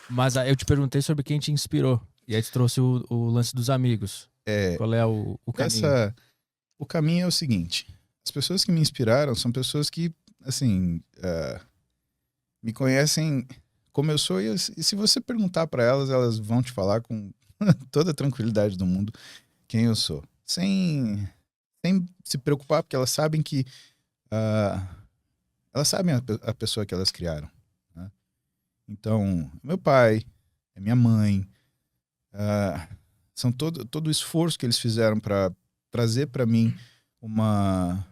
Mas aí eu te perguntei sobre quem te inspirou. E aí tu trouxe o lance dos amigos. É, Qual é o caminho? o caminho é o seguinte: as pessoas que me inspiraram são pessoas que, assim, me conhecem como eu sou, e se você perguntar para elas, elas vão te falar com toda a tranquilidade do mundo quem eu sou. Sem se preocupar, porque elas sabem que. ah, elas sabem a pessoa que elas criaram. Né? Então, meu pai, é minha mãe, ah, são todo o esforço que eles fizeram para trazer para mim uma,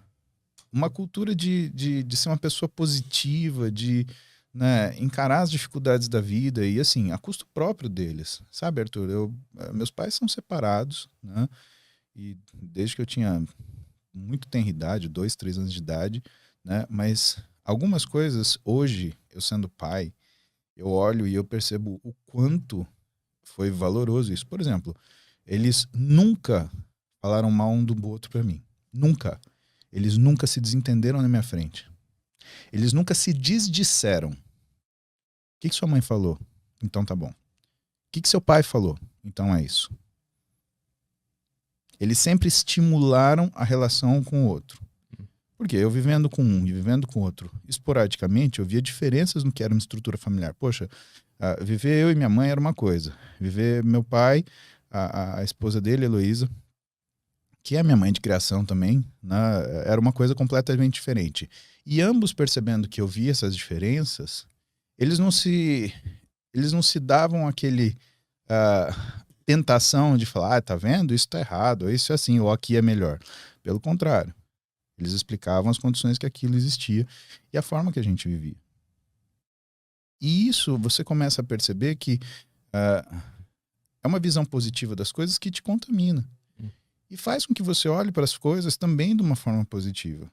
uma cultura de ser uma pessoa positiva, de, né, encarar as dificuldades da vida e, assim, a custo próprio deles. Sabe, Arthur? Meus pais são separados, né? E desde que eu tinha muito tenra idade, 2, 3 anos de idade, né? Mas algumas coisas, hoje, eu sendo pai, eu olho e eu percebo o quanto foi valoroso isso. Por exemplo, eles nunca falaram mal um do outro para mim. Nunca. Eles nunca se desentenderam na minha frente. Eles nunca se desdisseram. O que sua mãe falou? Então tá bom. O que seu pai falou? Então é isso. Eles sempre estimularam a relação com o outro. Porque eu vivendo com um e vivendo com o outro, esporadicamente, eu via diferenças no que era uma estrutura familiar. Poxa, viver eu e minha mãe era uma coisa. Viver meu pai, a esposa dele, Heloísa, que é minha mãe de criação também, né, era uma coisa completamente diferente. E ambos percebendo que eu via essas diferenças, eles não se, eles não se davam aquele tentação de falar, tá vendo? Isso tá errado, ou isso é assim, ou aqui é melhor. Pelo contrário, eles explicavam as condições que aquilo existia e a forma que a gente vivia. E isso você começa a perceber que é uma visão positiva das coisas que te contamina. E faz com que você olhe para as coisas também de uma forma positiva.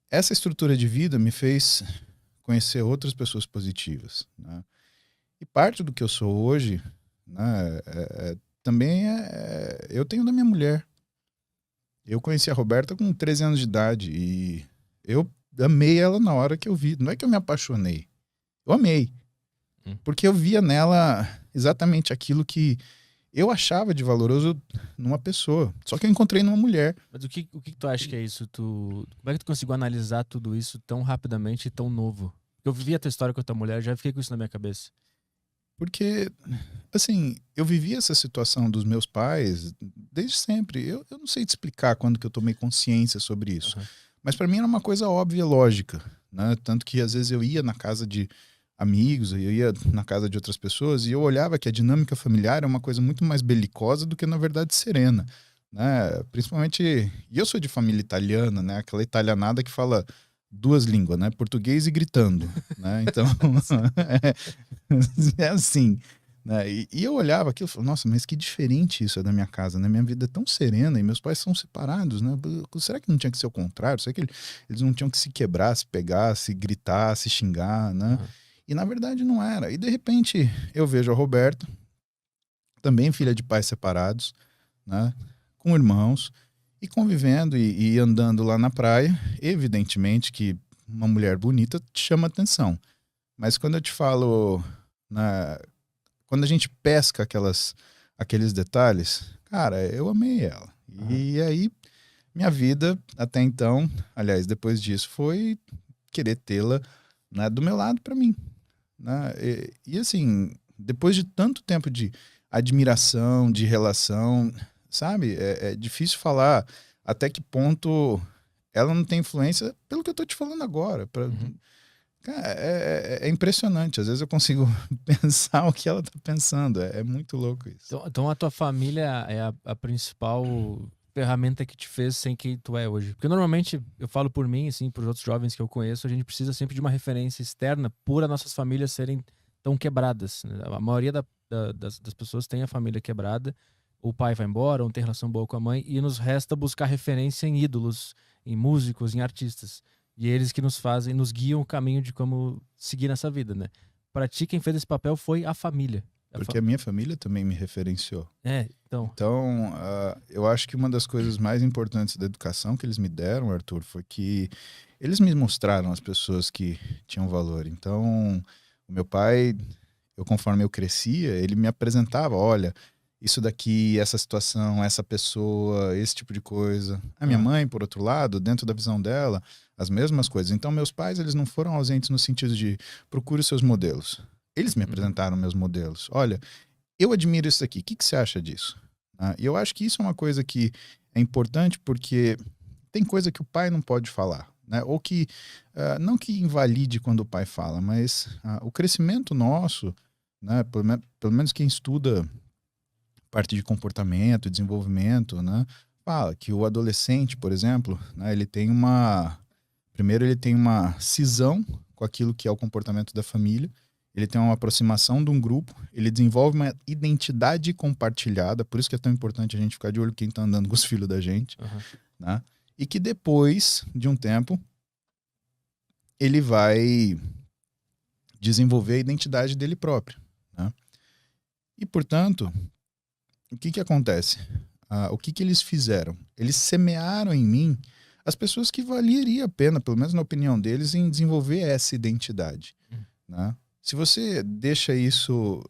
Essa estrutura de vida me fez conhecer outras pessoas positivas. Né? E parte do que eu sou hoje, né, também eu tenho da minha mulher. Eu conheci a Roberta com 13 anos de idade e eu amei ela na hora que eu vi. Não é que eu me apaixonei, eu amei. Porque eu via nela exatamente aquilo que eu achava de valoroso numa pessoa. Só que eu encontrei numa mulher. Mas o que tu acha que é isso? Como é que tu conseguiu analisar tudo isso tão rapidamente e tão novo? Eu vivi a tua história com a tua mulher, já fiquei com isso na minha cabeça. Porque, assim, eu vivi essa situação dos meus pais desde sempre. Eu não sei te explicar quando que eu tomei consciência sobre isso. Uhum. Mas para mim era uma coisa óbvia e lógica. Né? Tanto que às vezes eu ia na casa de amigos, eu ia na casa de outras pessoas e eu olhava que a dinâmica familiar é uma coisa muito mais belicosa do que, na verdade, serena. Né? Principalmente, e eu sou de família italiana, né? Aquela italianada que fala duas línguas, né? Português e gritando, né? Então, é assim, né? E eu olhava aquilo e falava, nossa, mas que diferente isso é da minha casa, né? Minha vida é tão serena e meus pais são separados, né? Será que não tinha que ser o contrário? Será que eles não tinham que se quebrar, se pegar, se gritar, se xingar, né? Uhum. E na verdade não era. E de repente eu vejo a Roberta, também filha de pais separados, né? Com irmãos, e convivendo e andando lá na praia. Evidentemente que uma mulher bonita te chama atenção. Mas quando eu te falo, quando a gente pesca aqueles detalhes, cara, eu amei ela. Uhum. E aí, minha vida até então, aliás, depois disso, foi querer tê-la, né, do meu lado para mim. Né? E assim, depois de tanto tempo de admiração, de relação, sabe? É difícil falar até que ponto ela não tem influência pelo que eu tô te falando agora. Uhum. Cara, é impressionante. Às vezes eu consigo pensar o que ela tá pensando. É muito louco isso. Então a tua família é a principal ferramenta que te fez ser quem tu é hoje. Porque normalmente, eu falo por mim, assim, por outros jovens que eu conheço, a gente precisa sempre de uma referência externa por as nossas famílias serem tão quebradas. Né? A maioria das pessoas tem a família quebrada, o pai vai embora, ou não tem relação boa com a mãe, e nos resta buscar referência em ídolos, em músicos, em artistas. E eles que nos fazem, nos guiam o caminho de como seguir nessa vida, né? Pra ti, quem fez esse papel foi a família. Porque a minha família também me referenciou. Então. Então, eu acho que uma das coisas mais importantes da educação que eles me deram, Arthur, foi que eles me mostraram as pessoas que tinham valor. Então, o meu pai, conforme eu crescia, ele me apresentava, olha, isso daqui, essa situação, essa pessoa, esse tipo de coisa. A minha mãe, por outro lado, dentro da visão dela, as mesmas coisas. Então, meus pais, eles não foram ausentes no sentido de procure os seus modelos. Eles me apresentaram meus modelos. Olha, eu admiro isso daqui. O que você acha disso? E eu acho que isso é uma coisa que é importante porque tem coisa que o pai não pode falar. Né? Ou que, não que invalide quando o pai fala, mas o crescimento nosso, né? Pelo menos quem estuda parte de comportamento e desenvolvimento, né? Fala que o adolescente, por exemplo, né, primeiro ele tem uma cisão com aquilo que é o comportamento da família, ele tem uma aproximação de um grupo, ele desenvolve uma identidade compartilhada, por isso que é tão importante a gente ficar de olho quem está andando com os filhos da gente, né? E que depois de um tempo ele vai desenvolver a identidade dele próprio, né? E, portanto, o que acontece? O que eles fizeram? Eles semearam em mim as pessoas que valeria a pena, pelo menos na opinião deles, em desenvolver essa identidade. Né? Se você deixa isso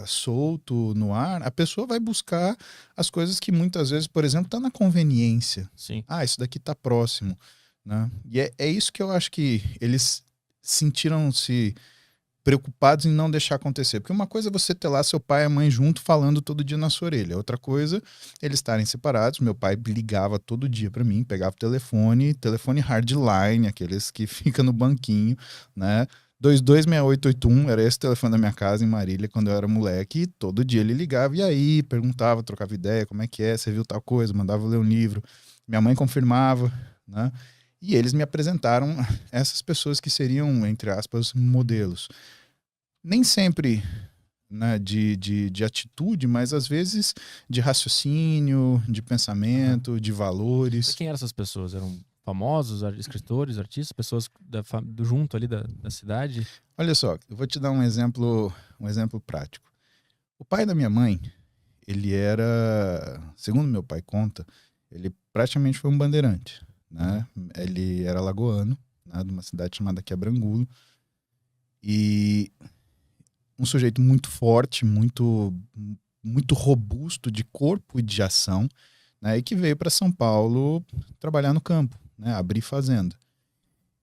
solto no ar, a pessoa vai buscar as coisas que muitas vezes, por exemplo, está na conveniência. Sim. Isso daqui está próximo. Né? E é isso que eu acho que eles sentiram-se preocupados em não deixar acontecer. Porque uma coisa é você ter lá seu pai e a mãe junto falando todo dia na sua orelha. Outra coisa, eles estarem separados. Meu pai ligava todo dia para mim, pegava o telefone hardline, aqueles que fica no banquinho, né? 226881, era esse o telefone da minha casa em Marília quando eu era moleque. E todo dia ele ligava e aí perguntava, trocava ideia, como é que é, você viu tal coisa, mandava ler um livro. Minha mãe confirmava, né? E eles me apresentaram essas pessoas que seriam, entre aspas, modelos. Nem sempre, né, de atitude, mas às vezes de raciocínio, de pensamento, de valores. E quem eram essas pessoas? Eram famosos, escritores, artistas, pessoas do junto ali da cidade? Olha só, eu vou te dar um exemplo prático. O pai da minha mãe, ele era, segundo meu pai conta, ele praticamente foi um bandeirante. Né? Ele era lagoano, né, de uma cidade chamada Quebrangulo, e um sujeito muito forte, muito robusto de corpo e de ação, né, e que veio para São Paulo trabalhar no campo, né, abrir fazenda.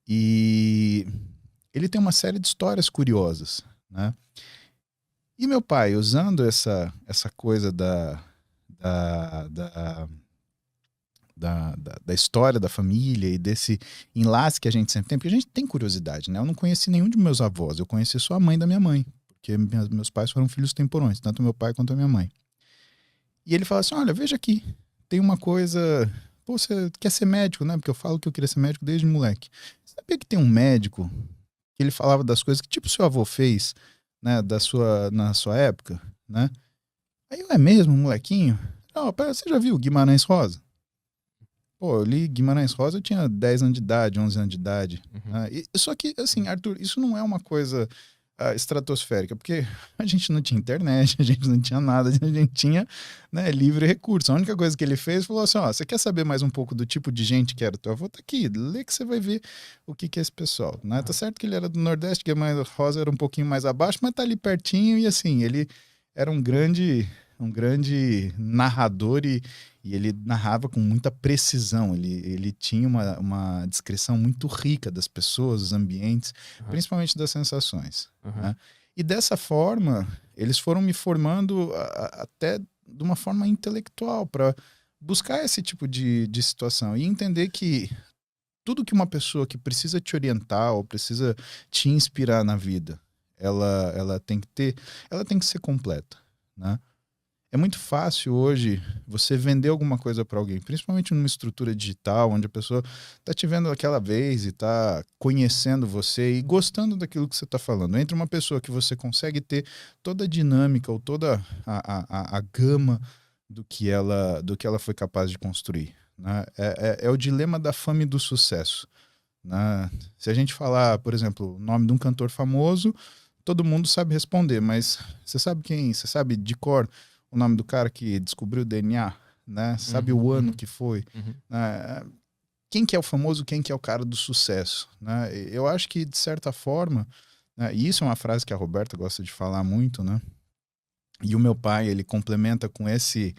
E ele tem uma série de histórias curiosas, né? E meu pai, usando essa coisa da história da família e desse enlace que a gente sempre tem, porque a gente tem curiosidade, né? Eu não conheci nenhum de meus avós, eu conheci só a mãe da minha mãe, porque meus pais foram filhos temporões, tanto meu pai quanto a minha mãe. E ele fala assim, olha, veja aqui, tem uma coisa, pô, você quer ser médico, né? Porque eu falo que eu queria ser médico desde moleque. Você sabia que tem um médico que ele falava das coisas que tipo seu avô fez, né, na sua época, né? Aí eu, é mesmo, molequinho? Não, você já viu Guimarães Rosa? Pô, eu li Guimarães Rosa, eu tinha 10 anos de idade, 11 anos de idade. Só que, assim, Arthur, isso não é uma coisa estratosférica, porque a gente não tinha internet, a gente não tinha nada, a gente tinha, né, livre recurso. A única coisa que ele fez, falou assim, ó, você quer saber mais um pouco do tipo de gente que era teu avô? Tá aqui, lê que você vai ver o que é esse pessoal. Né? Tá certo que ele era do Nordeste, Guimarães Rosa era um pouquinho mais abaixo, mas tá ali pertinho e, assim, ele era um grande narrador e ele narrava com muita precisão. Ele tinha uma descrição muito rica das pessoas, dos ambientes, principalmente das sensações. Né? E dessa forma, eles foram me formando até de uma forma intelectual para buscar esse tipo de situação e entender que tudo que uma pessoa que precisa te orientar ou precisa te inspirar na vida, ela tem que ser completa, né? É muito fácil hoje você vender alguma coisa para alguém, principalmente numa estrutura digital, onde a pessoa está te vendo aquela vez e está conhecendo você e gostando daquilo que você está falando. Entre uma pessoa que você consegue ter toda a dinâmica ou toda a gama do que ela foi capaz de construir. Né? É o dilema da fama e do sucesso. Né? Se a gente falar, por exemplo, o nome de um cantor famoso, todo mundo sabe responder, mas você sabe quem? Você sabe de cor o nome do cara que descobriu o DNA, né? Sabe o ano que foi. quem que é o famoso, quem que é o cara do sucesso, né? Eu acho que, de certa forma, né, e isso é uma frase que a Roberta gosta de falar muito, né? E o meu pai, ele complementa com esse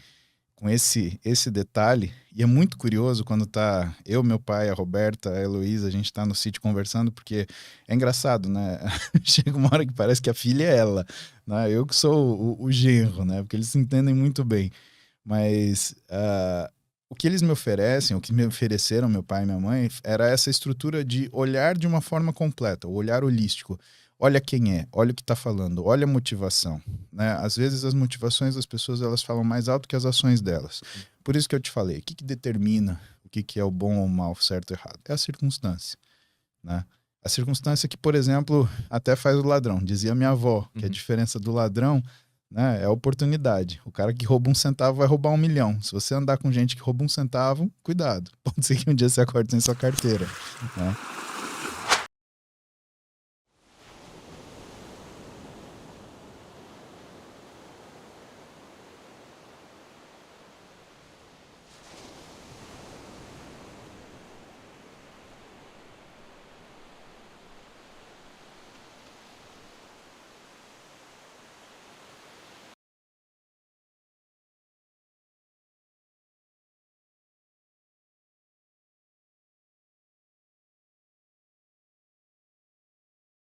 detalhe, e é muito curioso quando tá eu, meu pai, a Roberta, a Heloísa, a gente tá no sítio conversando, porque é engraçado, né? Chega uma hora que parece que a filha é ela, né? Eu que sou o genro, né? Porque eles se entendem muito bem. Mas o que eles me oferecem, o que me ofereceram, meu pai e minha mãe, era essa estrutura de olhar de uma forma completa, o olhar holístico. Olha quem é, olha o que está falando, olha a motivação, né? Às vezes as motivações das pessoas, elas falam mais alto que as ações delas. Por isso que eu te falei, o que determina o que é o bom ou o mal, certo ou errado? É a circunstância, né? A circunstância que, por exemplo, até faz o ladrão. Dizia minha avó que a diferença do ladrão, né, é a oportunidade. O cara que rouba 1 centavo vai roubar 1 milhão. Se você andar com gente que rouba 1 centavo, cuidado. Pode ser que um dia você acorde sem sua carteira, né?